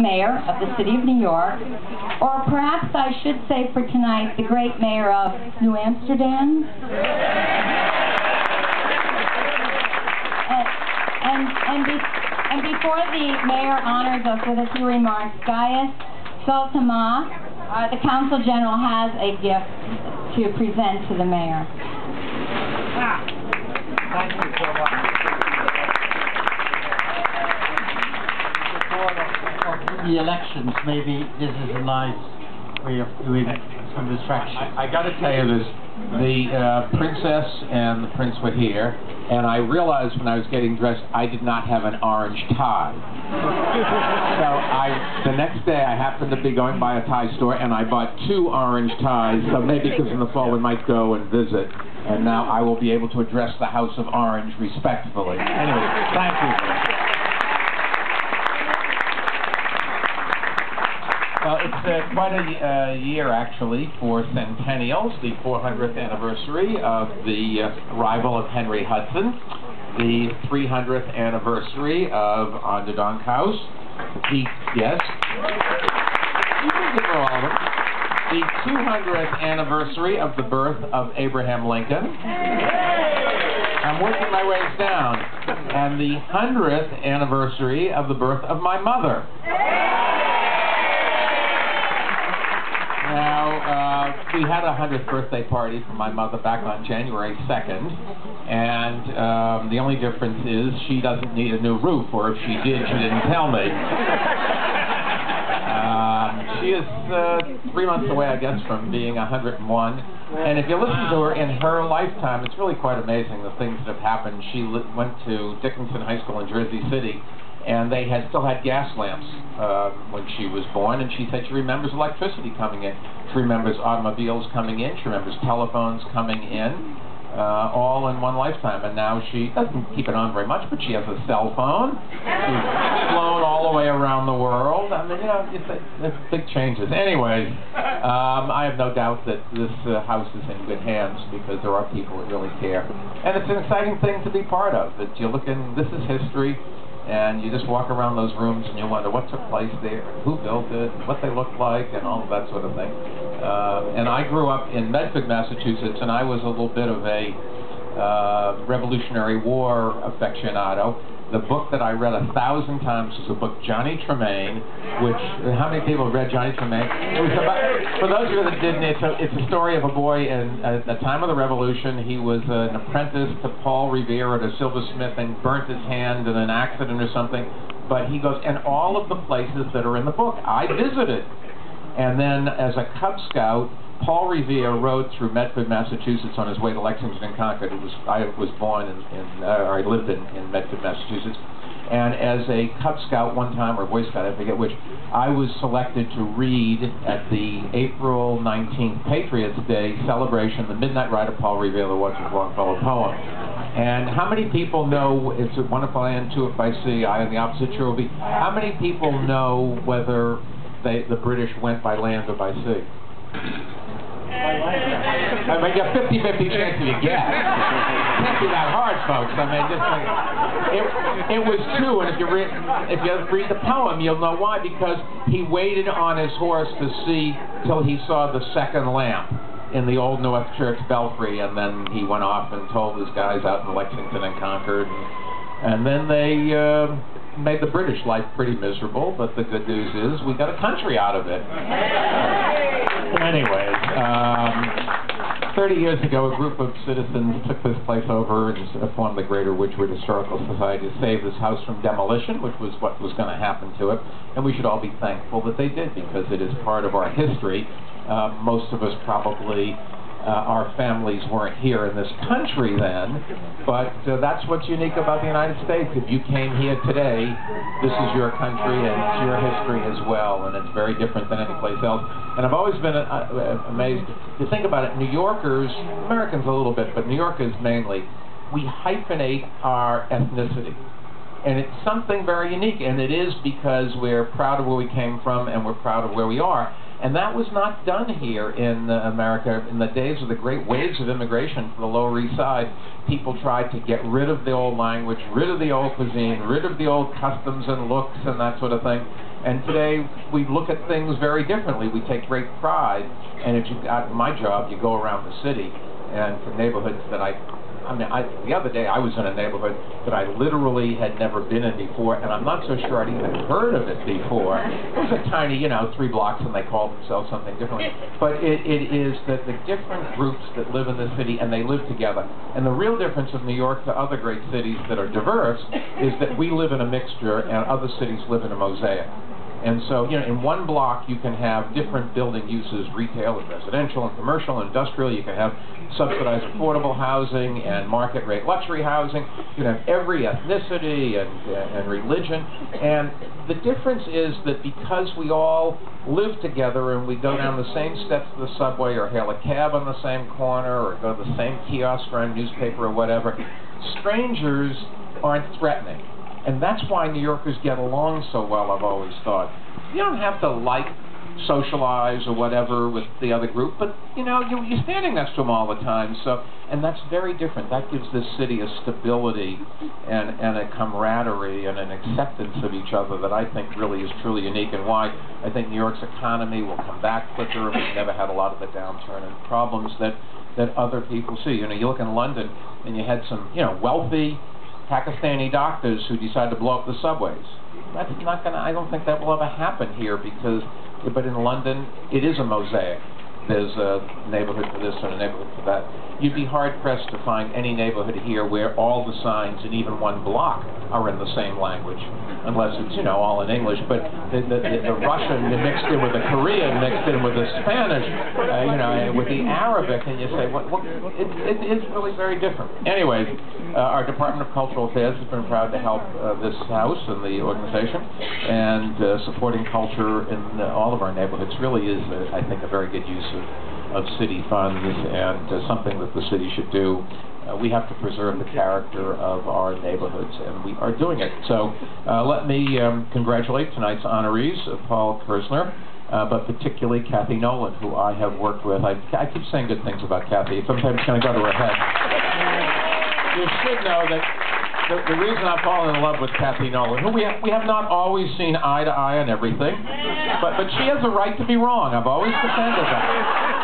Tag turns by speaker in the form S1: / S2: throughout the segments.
S1: Mayor of the City of New York, or perhaps I should say for tonight, the great mayor of New Amsterdam. And before the mayor honors us with a few remarks, Gaius Saltama, the Consul General, has a gift to present to the mayor.
S2: Thank you so much. Before the elections, maybe this is a nice way of doing some distraction.
S3: I got to tell you this. The princess and the prince were here, and I realized when I was getting dressed I did not have an orange tie. So the next day I happened to be going by a tie store and I bought 2 orange ties, so maybe because in the fall we might go and visit. And now I will be able to address the House of Orange respectfully. Anyway, thank you. Well, it's quite a year, actually, for centennials, the 400th anniversary of the arrival of Henry Hudson, the 300th anniversary of Onderdonk House, the 200th anniversary of the birth of Abraham Lincoln. I'm working my ways down. And the 100th anniversary of the birth of my mother. Now, we had a 100th birthday party for my mother back on January 2nd, and the only difference is she doesn't need a new roof, or if she did, she didn't tell me. She is 3 months away, I guess, from being 101, and if you listen to her in her lifetime, it's really quite amazing the things that have happened. She went to Dickinson High School in Jersey City, and they still had gas lamps when she was born, and she said she remembers electricity coming in. She remembers automobiles coming in. She remembers telephones coming in, all in one lifetime. And now she doesn't keep it on very much, but she has a cell phone. She's flown all the way around the world. I mean, you know, it's big changes. Anyways, I have no doubt that this house is in good hands because there are people that really care. And it's an exciting thing to be part of. That you look in, this is history. And you just walk around those rooms and you wonder what took place there, who built it, what they looked like, and all of that sort of thing. And I grew up in Medford, Massachusetts, and I was a little bit of a Revolutionary War aficionado. The book that I read 1,000 times was the book Johnny Tremain, which, how many people have read Johnny Tremain? It was about, for those of you that didn't, it's a story of a boy in at the time of the Revolution. He was an apprentice to Paul Revere at a silversmith and burnt his hand in an accident or something. But he goes, and all of the places that are in the book, I visited. And then as a Cub Scout, Paul Revere rode through Medford, Massachusetts on his way to Lexington and Concord. I was born or I lived in Medford, Massachusetts. And as a Cub Scout one time, or Boy Scout, I forget which, I was selected to read at the April 19th Patriots Day celebration, the Midnight Ride of Paul Revere, the Watchers Longfellow poem. And how many people know, it's a wonderful land, two if by sea, I on the opposite shore will be, how many people know whether the British went by land or by sea? I mean, you have 50-50 chance of you guess. It can't be that hard, folks. I mean, just like, it was true, and if you read the poem, you'll know why. Because he waited on his horse to see till he saw the second lamp in the old North Church belfry, and then he went off and told his guys out in Lexington and Concord, and then they made the British life pretty miserable. But the good news is we got a country out of it. Anyways, 30 years ago, a group of citizens took this place over and formed the Greater Wedgwood Historical Society to save this house from demolition, which was what was going to happen to it. And we should all be thankful that they did, because it is part of our history. Most of us probably, our families weren't here in this country then, but that's what's unique about the United States. If you came here today, this is your country and it's your history as well, and it's very different than any place else. And I've always been amazed to think about it. New Yorkers, Americans a little bit, but New Yorkers mainly, we hyphenate our ethnicity. And it's something very unique, and it is because we're proud of where we came from and we're proud of where we are. And that was not done here in America. In the days of the great waves of immigration from the Lower East Side, people tried to get rid of the old language, rid of the old cuisine, rid of the old customs and looks and that sort of thing. And today, we look at things very differently. We take great pride, and if you got my job, you go around the city, and for neighborhoods that the other day I was in a neighborhood that I literally had never been in before, and I'm not so sure I'd even heard of it before. It was a tiny, 3 blocks, and they called themselves something differently. But it is that the different groups that live in the city, and they live together. And the real difference of New York to other great cities that are diverse is that we live in a mixture, and other cities live in a mosaic. And so, in one block you can have different building uses, retail and residential and commercial and industrial. You can have subsidized affordable housing and market rate luxury housing. You can have every ethnicity and religion. And the difference is that because we all live together and we go down the same steps of the subway or hail a cab on the same corner or go to the same kiosk or a newspaper or whatever, strangers aren't threatening. And that's why New Yorkers get along so well, I've always thought. You don't have to socialize or whatever with the other group, but, you're standing next to them all the time. And that's very different. That gives this city a stability and a camaraderie and an acceptance of each other that I think really is truly unique, and why I think New York's economy will come back quicker. We've never had a lot of the downturn and problems that other people see. You look in London, and you had some, wealthy Pakistani doctors who decide to blow up the subways. That's not gonna, I don't think that will ever happen here but in London, it is a mosaic. There's a neighborhood for this and a neighborhood for that. You'd be hard-pressed to find any neighborhood here where all the signs in even one block are in the same language, unless it's, all in English. But the Russian mixed in with the Korean, mixed in with the Spanish, with the Arabic, and you say, it is really very different. Anyways, our Department of Cultural Affairs has been proud to help this house and the organization, and supporting culture in all of our neighborhoods really is, I think, a very good use of city funds, and something that the city should do. We have to preserve the character of our neighborhoods, and we are doing it. So let me congratulate tonight's honorees, Paul Kersner, but particularly Kathy Nolan, who I have worked with. I keep saying good things about Kathy. Sometimes it's going to go to her head. You should know that the reason I've fallen in love with Kathy Nolan, who we have not always seen eye to eye on everything, but she has a right to be wrong. I've always defended that.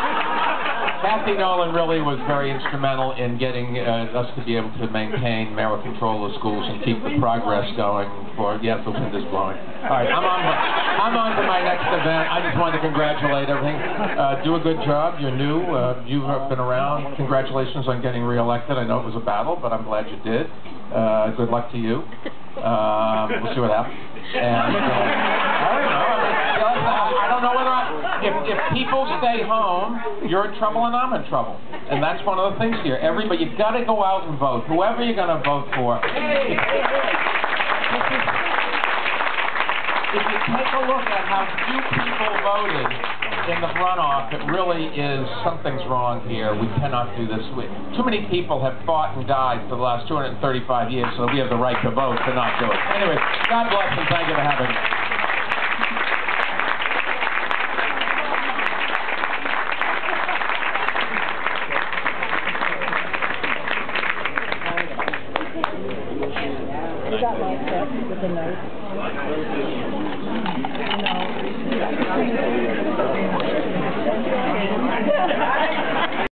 S3: Kathy Nolan really was very instrumental in getting us to be able to maintain mayoral control of schools and keep the progress going for, yes, the wind is blowing. All right, I'm on to my next event. I just wanted to congratulate everything. Do a good job. You're new. You've been around. Congratulations on getting reelected. I know it was a battle, but I'm glad you did. Good luck to you. We'll see what happens. And I don't know whether if people stay home, you're in trouble and I'm in trouble. And that's one of the things here. But you've got to go out and vote. Whoever you're going to vote for. If you take a look at how few people voted in the runoff, it really is something's wrong here. We cannot do this. Too many people have fought and died for the last 235 years, so we have the right to vote to not do it. Anyway, God bless and thank you for having me.
S4: You got my stuff with the notes. No.